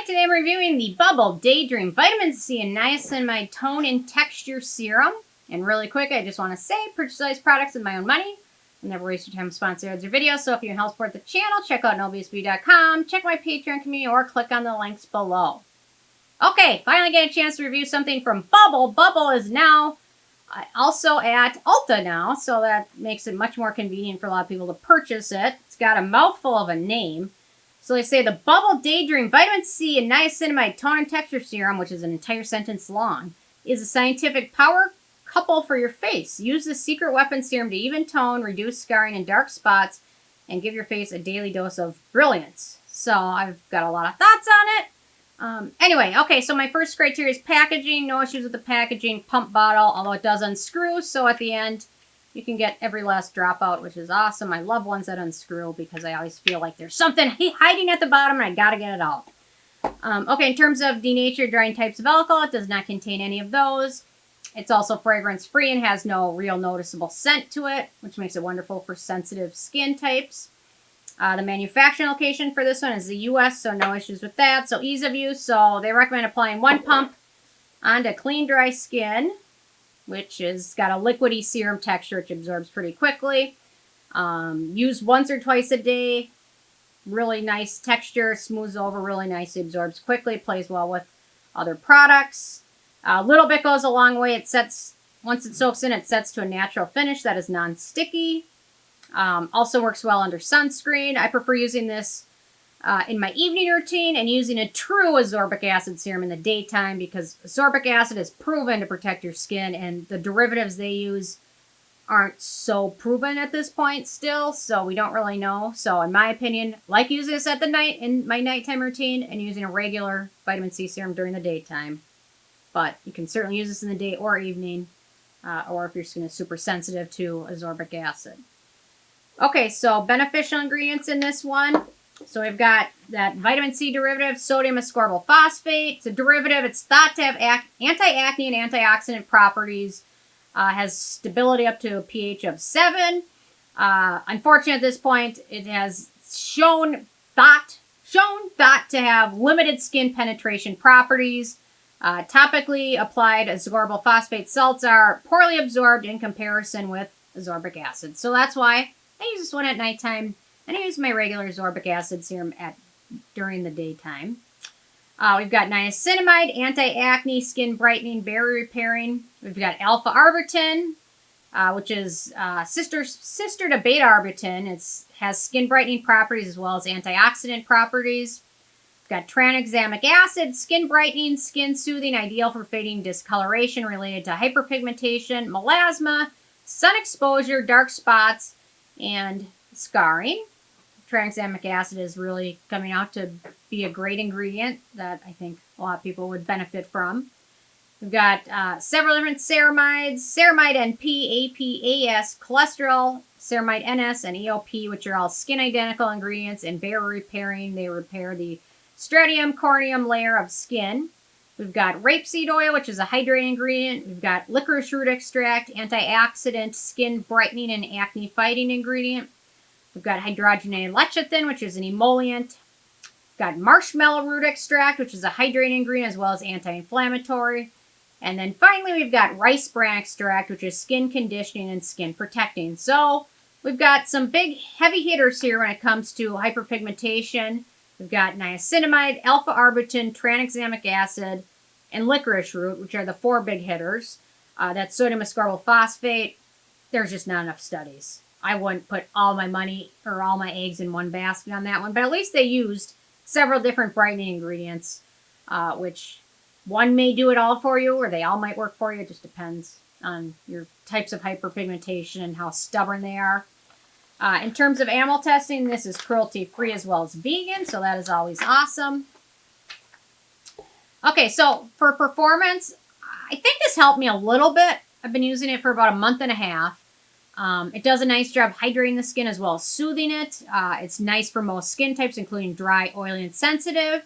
Alright, today I'm reviewing the Bubble Daydream Vitamin C and Niacinamide Tone and Texture Serum. And really quick, I just want to say, purchase these products with my own money. I'll never waste your time sponsoring ads or videos, so if you can help support the channel, check out nobsb.com, check my Patreon community, or click on the links below. Okay, finally get a chance to review something from Bubble. Bubble is now also at Ulta now, so that makes it much more convenient for a lot of people to purchase it. It's got a mouthful of a name. So they say the Bubble Daydream Vitamin C and Niacinamide Tone and Texture Serum, which is an entire sentence long, is a scientific power couple for your face. Use the secret weapon serum to even tone, reduce scarring and dark spots, and give your face a daily dose of brilliance. So I've got a lot of thoughts on it. Anyway, okay, so my first criteria is packaging. No issues with the packaging. Pump bottle, although it does unscrew, so at the end you can get every last drop out, which is awesome. I love ones that unscrew because I always feel like there's something hiding at the bottom and I gotta get it out. Okay, in terms of denatured drying types of alcohol, it does not contain any of those. It's also fragrance-free and has no real noticeable scent to it, which makes it wonderful for sensitive skin types. The manufacturing location for this one is the US, so no issues with that. So ease of use, so they recommend applying one pump onto clean, dry skin, which has got a liquidy serum texture, which absorbs pretty quickly. Use once or twice a day. Really nice texture, smooths over really nicely, absorbs quickly, plays well with other products. A little bit goes a long way. It sets, once it soaks in, it sets to a natural finish that is non-sticky. Also works well under sunscreen. I prefer using this in my evening routine and using a true ascorbic acid serum in the daytime because ascorbic acid is proven to protect your skin and the derivatives they use aren't so proven at this point still, so we don't really know. So in my opinion, like using this at the night in my nighttime routine and using a regular vitamin C serum during the daytime. But you can certainly use this in the day or evening, or if your skin is super sensitive to ascorbic acid. Okay, so beneficial ingredients in this one. So we've got that vitamin C derivative, sodium ascorbyl phosphate. It's a derivative. It's thought to have anti-acne and antioxidant properties. Has stability up to a pH of 7. Unfortunately, at this point, it has shown thought to have limited skin penetration properties. Topically applied ascorbyl phosphate salts are poorly absorbed in comparison with ascorbic acid. So that's why I use this one at nighttime. And I use my regular ascorbic acid serum during the daytime. We've got niacinamide, anti-acne, skin brightening, barrier repairing. We've got Alpha-Arbutin, which is sister to beta-arbutin. It has skin brightening properties as well as antioxidant properties. We've got tranexamic acid, skin brightening, skin soothing, ideal for fading discoloration related to hyperpigmentation, melasma, sun exposure, dark spots, and scarring. Tranexamic acid is really coming out to be a great ingredient that I think a lot of people would benefit from. We've got several different ceramides, Ceramide NP, APAS, cholesterol, Ceramide NS, and EOP, which are all skin identical ingredients and barrier repairing. They repair the stratum corneum layer of skin. We've got rapeseed oil, which is a hydrating ingredient. We've got licorice root extract, antioxidant, skin brightening, and acne fighting ingredient. We've got hydrogenated lecithin, which is an emollient. We've got marshmallow root extract, which is a hydrating ingredient as well as anti-inflammatory. And then finally, we've got rice bran extract, which is skin conditioning and skin protecting. So we've got some big heavy hitters here when it comes to hyperpigmentation. We've got niacinamide, alpha-arbutin, tranexamic acid, and licorice root, which are the 4 big hitters. That's sodium ascorbyl phosphate. There's just not enough studies. I wouldn't put all my money or all my eggs in one basket on that one, but at least they used several different brightening ingredients, which one may do it all for you, or they all might work for you. It just depends on your types of hyperpigmentation and how stubborn they are. In terms of animal testing, this is cruelty-free as well as vegan, so that is always awesome. Okay, so for performance, I think this helped me a little bit. I've been using it for about a month and a half. It does a nice job hydrating the skin as well as soothing it. It's nice for most skin types, including dry, oily, and sensitive.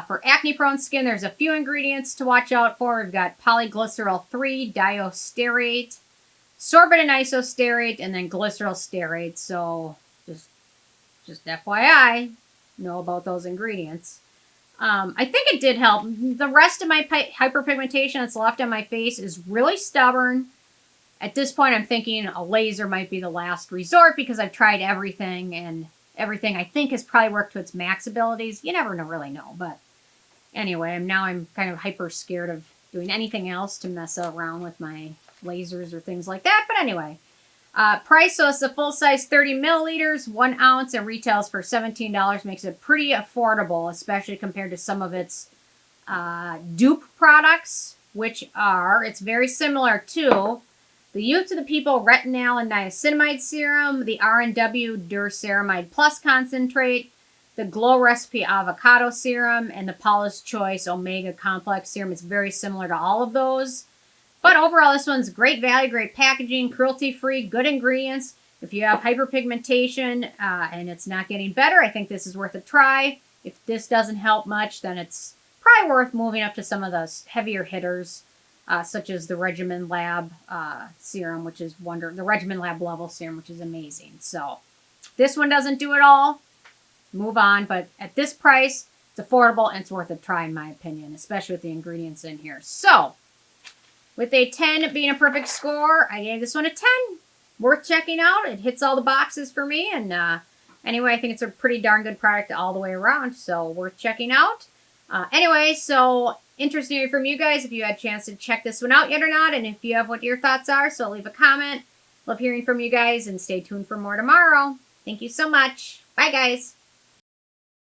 For acne-prone skin, there's a few ingredients to watch out for. We've got polyglycerol 3, Diisostearate, Sorbitan Isostearate, and then Glyceryl stearate. So just FYI, know about those ingredients. I think it did help. The rest of my hyperpigmentation that's left on my face is really stubborn. At this point, I'm thinking a laser might be the last resort because I've tried everything, and everything I think has probably worked to its max abilities. You never really know, but anyway, now I'm kind of hyper scared of doing anything else to mess around with my lasers or things like that. But anyway, price, so it's a full-size 30 milliliters, 1 ounce, and retails for $17. Makes it pretty affordable, especially compared to some of its dupe products, which are, it's very similar to the Youth to the People Retinol and Niacinamide Serum, the R&W Ceramide Plus Concentrate, the Glow Recipe Avocado Serum, and the Paula's Choice Omega Complex Serum. It's very similar to all of those. But overall, this one's great value, great packaging, cruelty-free, good ingredients. If you have hyperpigmentation and it's not getting better, I think this is worth a try. If this doesn't help much, then it's probably worth moving up to some of those heavier hitters, such as the Regimen Lab Serum, which is the Regimen Lab Level Serum, which is amazing. So if this one doesn't do it all, move on. But at this price, it's affordable and it's worth a try, in my opinion, especially with the ingredients in here. So with a 10 being a perfect score, I gave this one a 10. Worth checking out. It hits all the boxes for me. And anyway, I think it's a pretty darn good product all the way around. So worth checking out. Anyway, so interested to hear from you guys if you had a chance to check this one out yet or not. And if you have what your thoughts are, so leave a comment. Love hearing from you guys and stay tuned for more tomorrow. Thank you so much. Bye, guys.